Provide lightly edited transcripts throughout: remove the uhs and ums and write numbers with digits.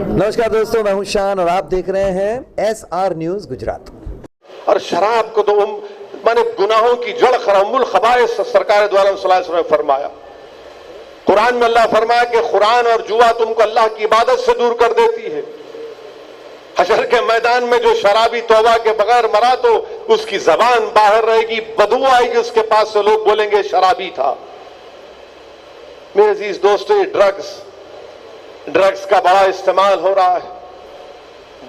नमस्कार दोस्तों, मैं हूं शान और आप देख रहे हैं SR न्यूज गुजरात। और शराब को तो माने गुनाहों की जड़ खरामुल खबाइस सरकार द्वारा सल्लल्लाहु अलैहि वसल्लम ने फरमाया। कुरान में अल्लाह फरमाया कि कुरान और जुआ तुमको अल्लाह की इबादत से दूर कर देती है। हशर के मैदान में जो शराबी तौबा के बगैर मरा तो उसकी जबान बाहर रहेगी, बदबू आएगी, उसके पास से लोग बोलेंगे शराबी था। मेरे अजीज दोस्तों, ये ड्रग्स का बड़ा इस्तेमाल हो रहा है,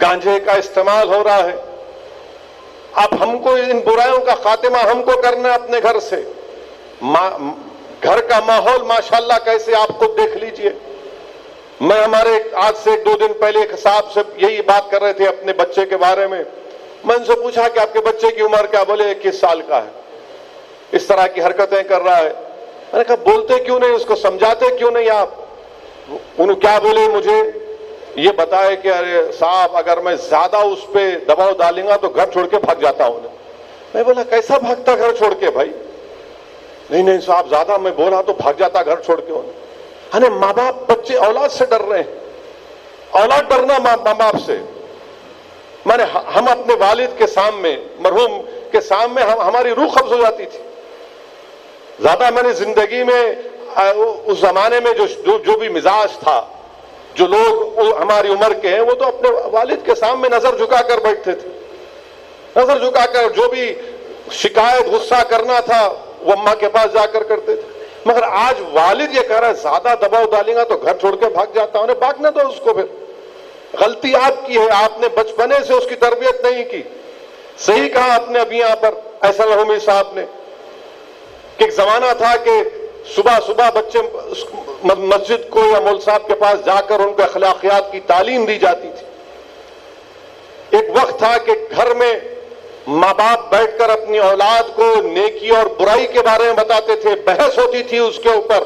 गांजे का इस्तेमाल हो रहा है। अब हमको इन बुराइयों का खात्मा हमको करना है अपने घर से। घर का माहौल माशाल्लाह कैसे आप खुद देख लीजिए। मैं हमारे आज से 1-2 दिन पहले एक साहब से यही बात कर रहे थे अपने बच्चे के बारे में। मैं उनसे पूछा कि आपके बच्चे की उम्र क्या? बोले 21 साल का है, इस तरह की हरकतें कर रहा है। मैंने कहा बोलते क्यों नहीं, उसको समझाते क्यों नहीं आप? उन्होंने क्या बोले, मुझे ये बताए कि अरे साहब अगर मैं ज्यादा उस पर दबाव डालूंगा तो घर छोड़ के भाग जाता हूं। मैं बोला कैसा भागता घर छोड़ के भाई? नहीं साहब ज्यादा मैं बोला तो भाग जाता घर छोड़ के। अरे माँ बाप बच्चे औलाद से डर रहे हैं, औलाद डरना माँ बाप से। माने हम अपने वालिद के सामने, मरहूम के सामने हमारी रूह कब्ज हो जाती थी। ज्यादा मैंने जिंदगी में उस जमाने में जो भी मिजाज था, जो लोग हमारी उम्र के हैं वो तो अपने वालिद के सामने नजर झुकाकर बैठते थे। नजर झुकाकर जो भी शिकायत गुस्सा करना था वो अम्मा के पास जाकर करते थे। मगर आज वालिद ये कह रहा है ज्यादा दबाव डालेगा तो घर छोड़ के भाग जाता हूं। भागना तो उसको, फिर गलती आपकी है, आपने बचपने से उसकी तरबियत नहीं की। सही कहा आपने अभी यहां पर ऐसा रहूमी साहब ने कि एक जमाना था कि सुबह सुबह बच्चे मस्जिद को या मौलवी साहब के पास जाकर उनको अखलाकियात की तालीम दी जाती थी। एक वक्त था कि घर में माँ बाप बैठकर अपनी औलाद को नेकी और बुराई के बारे में बताते थे, बहस होती थी उसके ऊपर,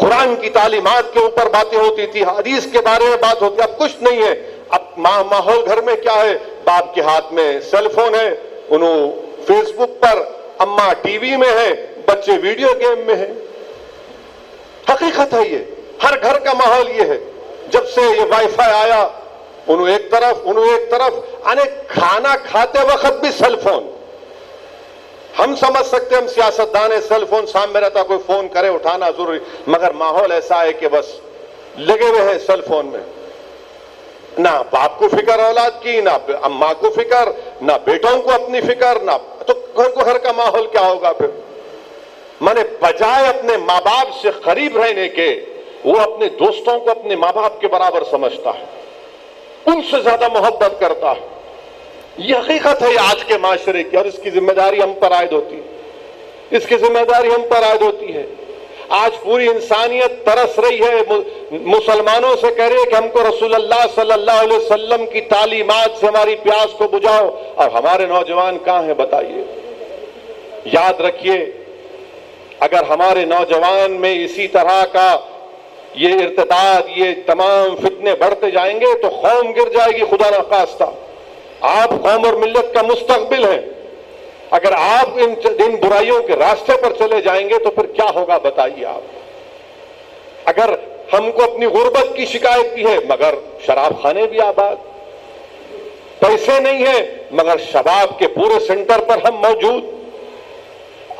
कुरान की तालीमात के ऊपर बातें होती थी, हदीस के बारे में बात होती। अब कुछ नहीं है। अब माहौल घर में क्या है? बाप के हाथ में सेलफोन है, उन्होंने फेसबुक पर, अम्मा टीवी में है, बच्चे वीडियो गेम में है। हकीकत है ये, हर घर का माहौल ये है। जब से ये वाईफाई आया, उन्होंने एक तरफ अने खाना खाते वक्त भी सेलफोन। हम समझ सकते हैं, हम सियासतदान है, सेलफोन सामने रहता, कोई फोन करे उठाना जरूरी, मगर माहौल ऐसा है कि बस लगे हुए हैं सेलफोन में। ना बाप को फिक्र औलाद की, ना अम्मा को फिक्र, ना बेटों को अपनी फिक्र, ना तो घर का माहौल क्या होगा फिर? माने बजाय अपने माँ बाप से करीब रहने के, वो अपने दोस्तों को अपने माँ बाप के बराबर समझता है, उनसे ज्यादा मोहब्बत करता है। यह हकीकत है आज के माशरे की, और इसकी जिम्मेदारी हम पर आयद होती है। इसकी जिम्मेदारी हम पर आयद होती है। आज पूरी इंसानियत तरस रही है, मुसलमानों से कह रही है कि हमको रसूलुल्लाह सल्लल्लाहु अलैहि वसल्लम की तालीमात से हमारी प्यास को बुझाओ, और हमारे नौजवान कहां हैं बताइए? याद रखिए, अगर हमारे नौजवान में इसी तरह का ये इर्तिदाद, ये तमाम फितने बढ़ते जाएंगे तो कौम गिर जाएगी। खुदा न खास्ता, आप कौम और मिल्लत का मुस्तकबिल हैं। अगर आप इन बुराइयों के रास्ते पर चले जाएंगे तो फिर क्या होगा बताइए आप? अगर हमको अपनी गुर्बत की शिकायत भी है, मगर शराब खाने भी आबाद, पैसे नहीं है मगर शबाब के पूरे सेंटर पर हम मौजूद,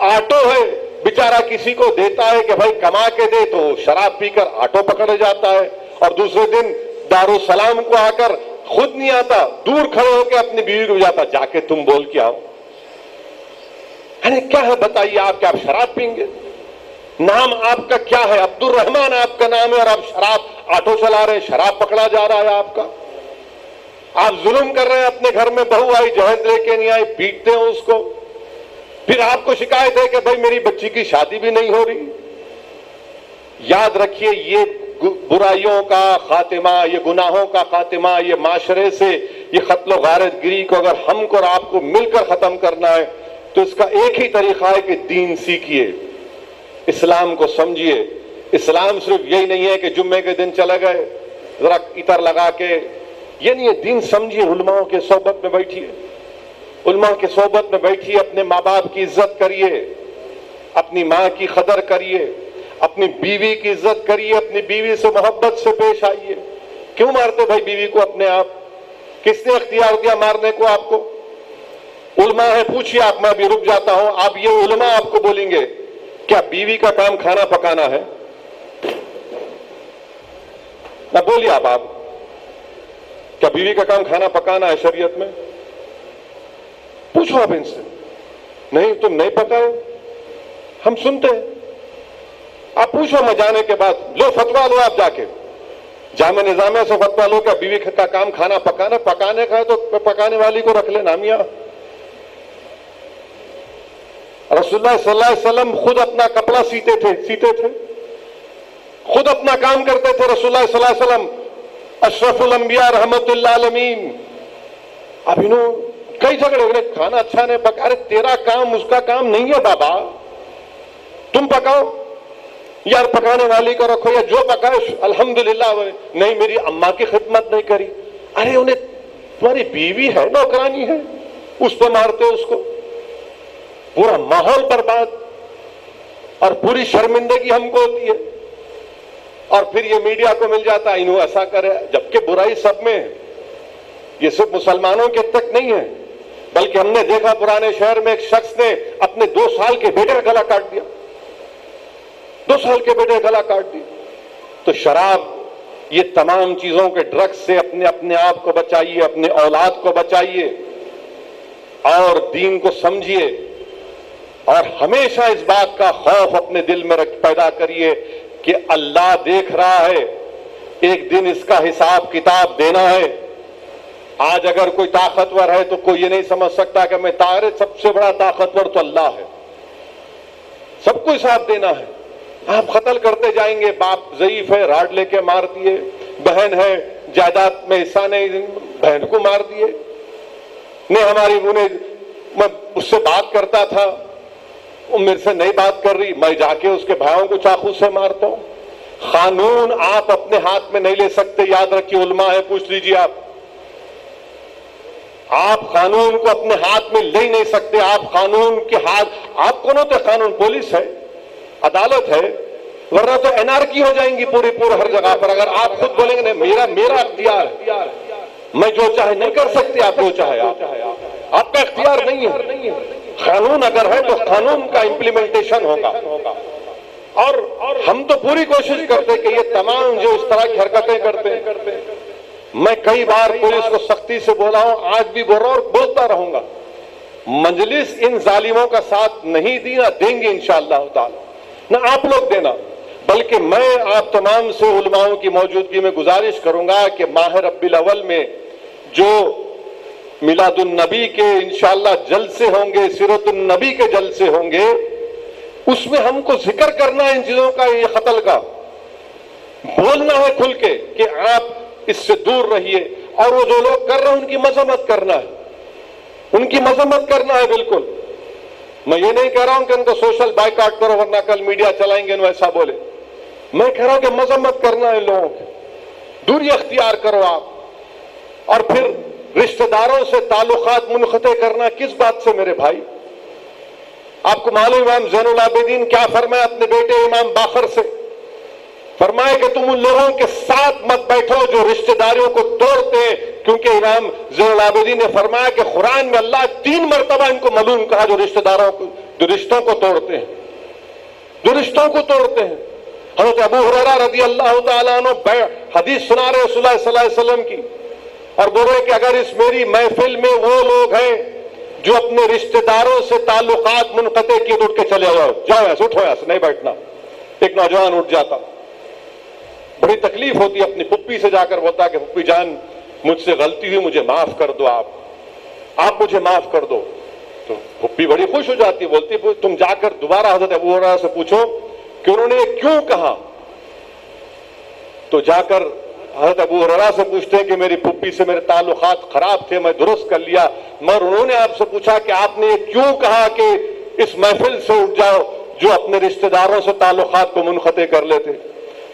ऑटो है, बेचारा किसी को देता है कि भाई कमा के दे, तो शराब पीकर ऑटो पकड़ जाता है, और दूसरे दिन दारुसलाम को आकर खुद नहीं आता, दूर खड़े होकर अपनी बीवी को जाता, जाके तुम बोल के आओ। अरे क्या है बताइए आप? क्या आप शराब पीएंगे? नाम आपका क्या है? अब्दुल रहमान आपका नाम है, और आप शराब ऑटो चला रहे हैं, शराब पकड़ा जा रहा है आपका। आप जुल्म कर रहे हैं अपने घर में, बहू आई जहेज लेके नहीं आई, पीटते हैं उसको। फिर आपको शिकायत है कि भाई मेरी बच्ची की शादी भी नहीं हो रही। याद रखिए, ये बुराइयों का खातिमा, ये गुनाहों का खातिमा, ये माशरे से ये कत्ल गारत गिरी को अगर हमको और आपको मिलकर खत्म करना है तो इसका एक ही तरीका है कि दीन सीखिए, इस्लाम को समझिए। इस्लाम सिर्फ यही नहीं है कि जुम्मे के दिन चले गए जरा इतर लगा के, ये नहीं है। दीन समझिए, उलमाओं के सोबत में बैठिए, उलमा के सोबत में बैठिए, अपने माँ बाप की इज्जत करिए, अपनी माँ की कदर करिए, अपनी बीवी की इज्जत करिए, अपनी बीवी से मोहब्बत से पेश आइए। क्यों मारते भाई बीवी को अपने आप? किसने इख्तियार दिया मारने को आपको? उलमा है, पूछिए आप, मैं भी रुक जाता हूं। आप ये उलमा आपको बोलेंगे क्या बीवी का काम खाना पकाना है? ना बोलिए आप क्या बीवी का काम खाना पकाना है शरीयत में? पूछो आप इनसे। नहीं, तुम नहीं पकाओ, हम सुनते हैं। आप पूछो, मैं जाने के बाद लो फतवा लो, आप जाके जामे निजामे से फतवा लो क्या बीवी का काम खाना पकाना? पकाने का है तो पकाने वाली को रख लेना मियां। रसूलुल्लाह सल्लल्लाहु अलैहि वसल्लम खुद अपना कपड़ा सीते थे, खुद अपना काम करते थे। रसूलुल्लाह सल्लल्लाहु अलैहि वसल्लम अशरफुल अंबिया रहमतुल्लाह अलमीन। अब इन्हों कई झगड़े, खाना अच्छा नहीं पका। अरे तेरा काम उसका काम नहीं है बाबा, तुम पकाओ यार, पकाने वाली को रखो, या जो पकाए अल्हम्दुलिल्लाह। नहीं, मेरी अम्मा की खिदमत नहीं करी। अरे उन्हें, तुम्हारी बीवी है, नौकरानी है, उस पर मारते हो उसको। पूरा माहौल बर्बाद और पूरी शर्मिंदगी हमको होती है। और फिर ये मीडिया को मिल जाता है इन्हों ऐसा करे, जबकि बुराई सब में है। ये सिर्फ मुसलमानों के तक नहीं है, बल्कि हमने देखा पुराने शहर में एक शख्स ने अपने 2 साल के बेटे का गला काट दिया। 2 साल के बेटे का गला काट दिया। तो शराब, ये तमाम चीजों के ड्रग्स से अपने आप को बचाइए, अपने औलाद को बचाइए और दीन को समझिए। और हमेशा इस बात का खौफ अपने दिल में पैदा करिए कि अल्लाह देख रहा है, एक दिन इसका हिसाब किताब देना है। आज अगर कोई ताकतवर है तो कोई ये नहीं समझ सकता कि मैं तारे सबसे बड़ा ताकतवर तो अल्लाह है, सबको हिसाब देना है। आप कत्ल करते जाएंगे, बाप ज़ईफ है राड लेके मार दिए, बहन है जायदाद में हिस्सा नहीं, बहन को मार दिए। ने हमारी उन्हें, मैं उससे बात करता था, वो मेरे से नहीं बात कर रही, मैं जाके उसके भाइयों को चाकू से मारता हूं। कानून आप अपने हाथ में नहीं ले सकते, याद रखिए, उलमा है, पूछ लीजिए आप कानून को अपने हाथ में ले नहीं सकते। आप कानून के हाथ, आप कौन होते? कानून पुलिस है, अदालत है, वरना तो एनआरकी हो जाएंगी पूरी हर जगह पर। अगर आप खुद बोलेंगे नहीं, मेरा इख्तियार, मैं जो चाहे नहीं कर सकते, आप जो चाहे, आपका इख्तियार नहीं है। कानून अगर है तो कानून का इंप्लीमेंटेशन होगा। और हम तो पूरी कोशिश करते कि ये तमाम जो इस तरह की हरकतें करते हैं, मैं कई बार पुलिस को सख्ती से बोला हूं, आज भी बोल रहा हूं और बोलता रहूंगा। मजलिस इन जालिमों का साथ नहीं दी, ना देंगे इंशाअल्लाह ताला, ना आप लोग देना। बल्कि मैं आप तमाम से उलमाओं की मौजूदगी में गुजारिश करूंगा कि माह रब्बिल अव्वल में जो मिलादुन नबी के इंशाअल्लाह जलसे होंगे, सीरतुन नबी के जलसे होंगे, उसमें हमको जिक्र करना है इन चीजों का, ये कत्ल का बोलना है खुल के कि आप इससे दूर रहिए। और वो जो लोग कर रहे हैं उनकी मजम्मत करना है, उनकी मजम्मत करना है। बिल्कुल, मैं ये नहीं कह रहा हूं कि उनको सोशल बाइकआउट करो वरना कल मीडिया चलाएंगे वैसा बोले। मैं कह रहा हूं कि मजम्मत करना है लोगों की, दूरी अख्तियार करो आप। और फिर रिश्तेदारों से ताल्लुकात मुनक़ते करना किस बात से मेरे भाई? आपको मालूम इमाम ज़ैनुल आबिदीन क्या फरमाया अपने बेटे इमाम बाकर से? फरमाया कि तुम उन लोगों के साथ मत बैठो जो रिश्तेदारियों को तोड़ते हैं, क्योंकि इमाम ज़ैनुल आबिदीन ने फरमाया कि कुरान में अल्लाह 3 मरतबा इनको मलूम कहा, जो रिश्तेदारों को, जो रिश्तों को तोड़ते हैं, जो रिश्तों को तोड़ते हैं। हज़रत अबू हुरैरा रज़ी अल्लाह तआला अन्हु हदीस सुना रहे रसूलुल्लाह सल्लल्लाहु अलैहि वसल्लम की, और बोल रहे कि अगर इस मेरी महफिल में वो लोग हैं जो अपने रिश्तेदारों से ताल्लुकात मुनक़ते किए, तो उठ के चले जाओ ऐसे, उठो ऐसे, नहीं बैठना। एक नौजवान उठ जाता, बड़ी तकलीफ होती, अपनी पुप्पी से जाकर बोलता कि पुप्पी जान मुझसे गलती हुई, मुझे माफ कर दो, आप मुझे माफ कर दो। तो पुप्पी बड़ी खुश हो जाती, बोलती तुम जाकर दोबारा हज़रत अबू हुरैरा से पूछो कि उन्होंने क्यों कहा। तो जाकर हज़रत अबू हुरैरा से पूछते हैं कि मेरी पुप्पी से मेरे ताल्लुकात खराब थे, मैं दुरुस्त कर लिया, मगर उन्होंने आपसे पूछा कि आपने क्यों कहा कि इस महफिल से उठ जाओ जो अपने रिश्तेदारों से ताल्लुकात को मुनक़ते कर लेते।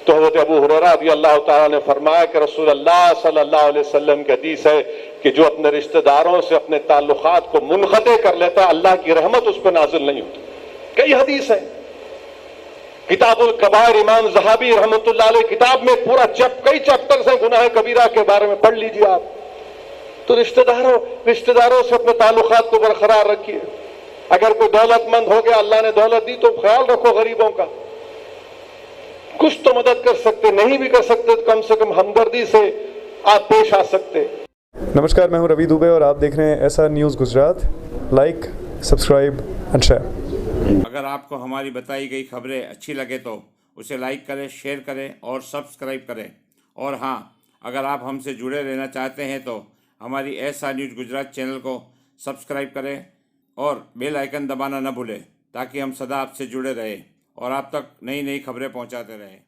तो हज़रत अबू हुरैरा रज़ियल्लाहु ताला ने फरमाया कि रसूलुल्लाह सल्लल्लाहु अलैहि वसल्लम की हदीस है कि जो अपने रिश्तेदारों से अपने ताल्लुकात को मुनक़ते कर लेता है, अल्लाह की रहमत उस पर नाजिल नहीं होती। कई हदीस है, किताबुल कबायर इमाम ज़हाबी रहमतुल्लाह अलैह किताब में पूरा कई चैप्टर्स हैं गुनाह कबीरा के बारे में, पढ़ लीजिए आप। तो रिश्तेदारों से अपने ताल्लुकात को बरकरार रखिए। अगर कोई दौलतमंद हो गया, अल्लाह ने दौलत दी, तो ख्याल रखो गरीबों का। कुछ तो मदद कर सकते, नहीं भी कर सकते तो कम से कम हमदर्दी से आप पेश आ सकते। नमस्कार, मैं हूं रवि दुबे और आप देख रहे हैं SR news Gujarat. Like, subscribe and share. अगर आपको हमारी बताई गई खबरें अच्छी लगे तो उसे लाइक करें, शेयर करें और सब्सक्राइब करें। और हाँ, अगर आप हमसे जुड़े रहना चाहते हैं तो हमारी SR न्यूज़ गुजरात चैनल को सब्सक्राइब करें और बेल आइकन दबाना न भूलें, ताकि हम सदा आपसे जुड़े रहें और आप तक नई नई खबरें पहुंचाते रहें।